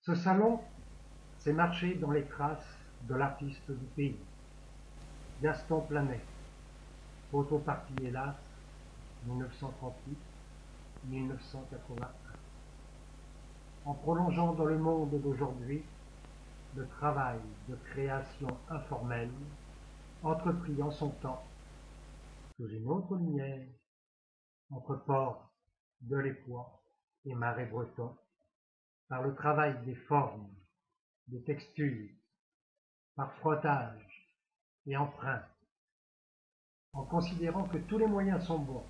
Ce salon, c'est marcher dans les traces de l'artiste du pays, Gaston Planet, photo partie hélas, 1938-1981. En prolongeant dans le monde d'aujourd'hui le travail de création informelle entrepris en son temps, sous une autre lumière, entre port de l'Époix et marais breton, par le travail des formes, des textures, par frottage et empreinte, en considérant que tous les moyens sont bons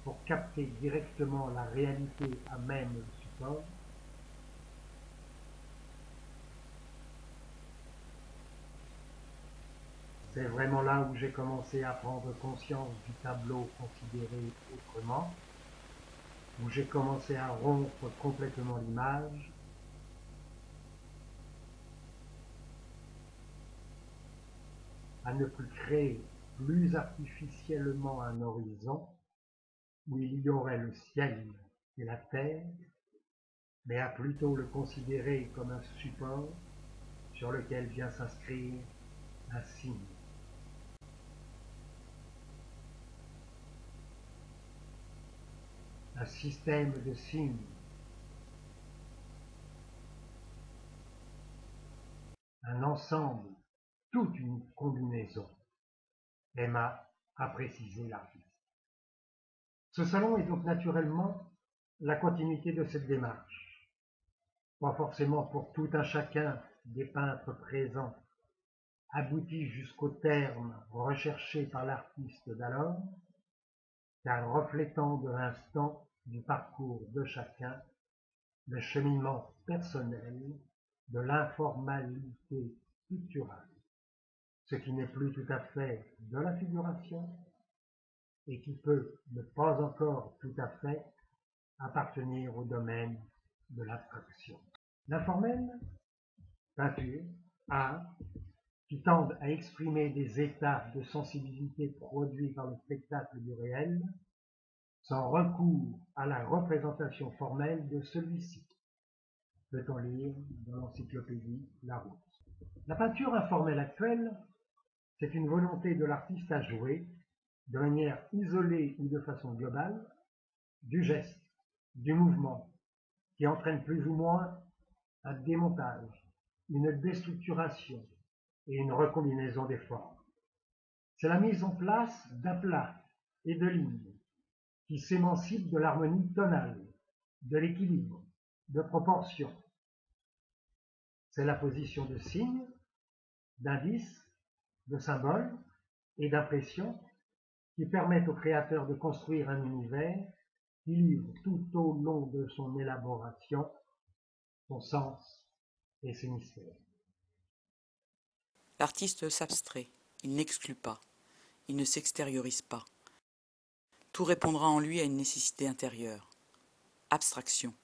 pour capter directement la réalité à même le support, c'est vraiment là où j'ai commencé à prendre conscience du tableau considéré autrement, où j'ai commencé à rompre complètement l'image, à ne plus créer plus artificiellement un horizon où il y aurait le ciel et la terre, mais à plutôt le considérer comme un support sur lequel vient s'inscrire un signe. Un système de signes, un ensemble, toute une combinaison, Emma a précisé l'artiste. Ce salon est donc naturellement la continuité de cette démarche, pas forcément pour tout un chacun des peintres présents, abouti jusqu'au terme recherché par l'artiste d'alors, car reflétant de l'instant du parcours de chacun le cheminement personnel de l'informalité picturale, ce qui n'est plus tout à fait de la figuration et qui peut ne pas encore tout à fait appartenir au domaine de l'abstraction. L'informel, peinture, art, qui tendent à exprimer des états de sensibilité produits par le spectacle du réel, sans recours à la représentation formelle de celui-ci, peut-on lire dans l'encyclopédie Larousse. La peinture informelle actuelle, c'est une volonté de l'artiste à jouer, de manière isolée ou de façon globale, du geste, du mouvement, qui entraîne plus ou moins un démontage, une déstructuration et une recombinaison des formes. C'est la mise en place d'aplats et de lignes qui s'émancipent de l'harmonie tonale, de l'équilibre, de proportion. C'est la position de signes, d'indices, de symboles et d'impressions qui permettent au créateur de construire un univers qui livre tout au long de son élaboration son sens et ses mystères. L'artiste s'abstrait, il n'exclut pas, il ne s'extériorise pas. Tout répondra en lui à une nécessité intérieure. Abstraction.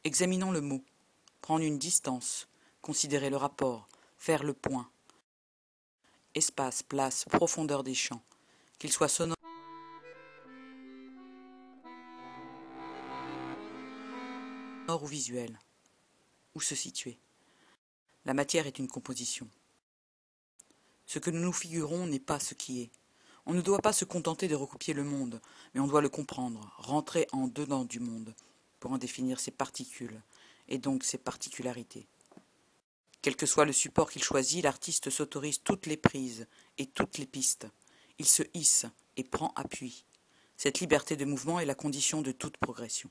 Examinons le mot, prendre une distance, considérer le rapport, faire le point. Espace, place, profondeur des champs, qu'ils soient sonores ou visuels. Où se situer? La matière est une composition. Ce que nous nous figurons n'est pas ce qui est. On ne doit pas se contenter de recopier le monde, mais on doit le comprendre, rentrer en dedans du monde, pour en définir ses particules, et donc ses particularités. Quel que soit le support qu'il choisit, l'artiste s'autorise toutes les prises et toutes les pistes. Il se hisse et prend appui. Cette liberté de mouvement est la condition de toute progression.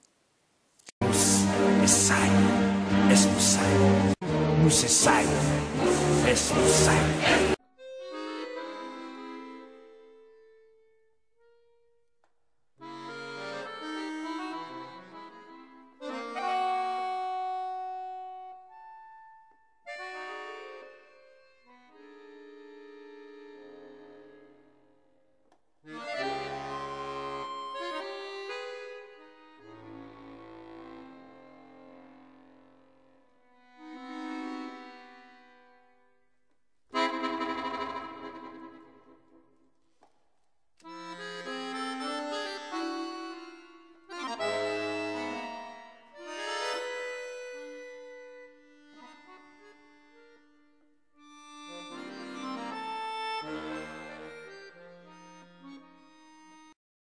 Es